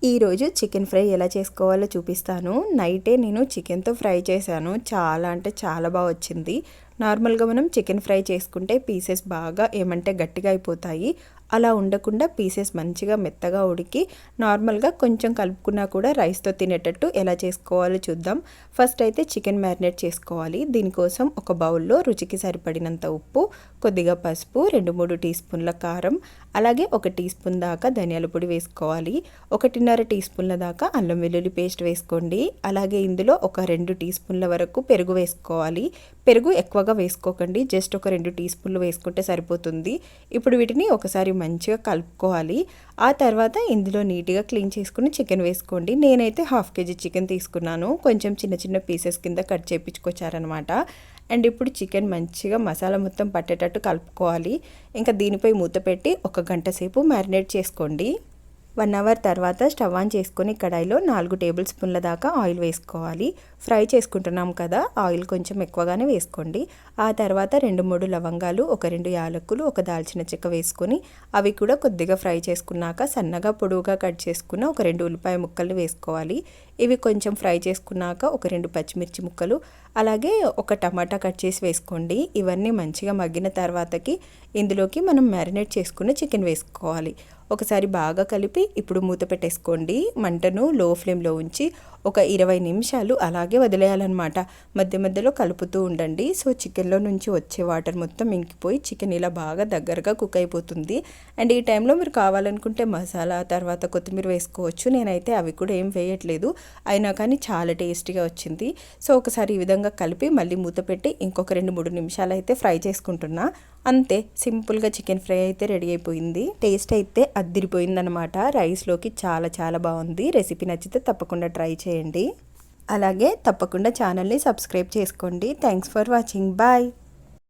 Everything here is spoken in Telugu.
ఈరోజు చికెన్ ఫ్రై ఎలా చేసుకోవాలో చూపిస్తాను. నైటే నేను చికెన్తో ఫ్రై చేశాను. చాలా అంటే చాలా బాగా వచ్చింది. నార్మల్గా మనం చికెన్ ఫ్రై చేసుకుంటే పీసెస్ బాగా ఏమంటే గట్టిగా అయిపోతాయి. అలా ఉండకుండా పీసెస్ మంచిగా మెత్తగా ఉడికి నార్మల్గా కొంచెం కలుపుకున్నా కూడా రైస్తో తినేటట్టు ఎలా చేసుకోవాలో చూద్దాం. ఫస్ట్ అయితే చికెన్ మ్యారినేట్ చేసుకోవాలి. దీనికోసం ఒక బౌల్లో రుచికి సరిపడినంత ఉప్పు, కొద్దిగా పసుపు, 2-3 టీ స్పూన్ల కారం, అలాగే 1 టీ స్పూన్ దాకా ధనియాల పొడి వేసుకోవాలి. 1.5 టీ స్పూన్ల దాకా అల్లం వెల్లుల్లి పేస్ట్ వేసుకోండి. అలాగే ఇందులో ఒక 2 టీ స్పూన్ల వరకు పెరుగు వేసుకోవాలి. పెరుగు ఎక్కువగా వేసుకోకండి, జస్ట్ ఒక 2 టీ స్పూన్లు వేసుకుంటే సరిపోతుంది. ఇప్పుడు వీటిని ఒకసారి మంచిగా కలుపుకోవాలి. ఆ తర్వాత ఇందులో నీట్గా క్లీన్ చేసుకుని చికెన్ వేసుకోండి. నేనైతే 1/2 కేజీ చికెన్ తీసుకున్నాను. కొంచెం చిన్న చిన్న పీసెస్ కింద కట్ చేయించుకొచ్చారనమాట. అండ్ ఇప్పుడు చికెన్ మంచిగా మసాలా మొత్తం పట్టేటట్టు కలుపుకోవాలి. ఇంకా దీనిపై మూత పెట్టి 1 గంట సేపు మ్యారినేట్ చేసుకోండి. 1 అవర్ తర్వాత స్టవ్ ఆన్ చేసుకొని కడాయిలో 4 టేబుల్ స్పూన్ల దాకా ఆయిల్ వేసుకోవాలి. ఫ్రై చేసుకుంటున్నాం కదా, ఆయిల్ కొంచెం ఎక్కువగానే వేసుకోండి. ఆ తర్వాత 2-3 లవంగాలు, 1-2 యాలకులు, 1 దాల్చిన చెక్క వేసుకొని అవి కూడా కొద్దిగా ఫ్రై చేసుకున్నాక సన్నగా పొడవుగా కట్ చేసుకున్న ఒక 2 ఉల్లిపాయ ముక్కలు వేసుకోవాలి. ఇవి కొంచెం ఫ్రై చేసుకున్నాక ఒక 2 పచ్చిమిర్చి ముక్కలు, అలాగే 1 టమాటా కట్ చేసి వేసుకోండి. ఇవన్నీ మంచిగా మగ్గిన తర్వాతకి ఇందులోకి మనం మ్యారినేట్ చేసుకున్న చికెన్ వేసుకోవాలి. ఒకసారి బాగా కలిపి ఇప్పుడు మూత పెట్టేసుకోండి. మంటను లో ఫ్లేమ్లో ఉంచి ఒక 20 నిమిషాలు అలాగే వదిలేయాలన్నమాట. మధ్య మధ్యలో కలుపుతూ ఉండండి. సో చికెన్లో నుంచి వచ్చే వాటర్ మొత్తం ఇంకిపోయి చికెన్ ఇలా బాగా దగ్గరగా కుక్ అయిపోతుంది. అండ్ ఈ టైంలో మీరు కావాలనుకుంటే మసాలా తర్వాత కొత్తిమీర వేసుకోవచ్చు. నేనైతే అవి కూడా ఏం వేయట్లేదు, అయినా కానీ చాలా టేస్టీగా వచ్చింది. సో ఒకసారి ఈ విధంగా కలిపి మళ్ళీ మూత పెట్టి ఇంకొక 2-3 నిమిషాలు అయితే ఫ్రై చేసుకుంటున్నా. అంతే, సింపుల్గా చికెన్ ఫ్రై అయితే రెడీ అయిపోయింది. టేస్ట్ అయితే అద్దిరిపోయిందనమాట. రైస్లోకి చాలా చాలా బాగుంది. రెసిపీ నచ్చితే తప్పకుండా ట్రై చేయండి. అలాగే తప్పకుండా ఛానల్ని సబ్స్క్రైబ్ చేసుకోండి. Thanks for watching. బాయ్.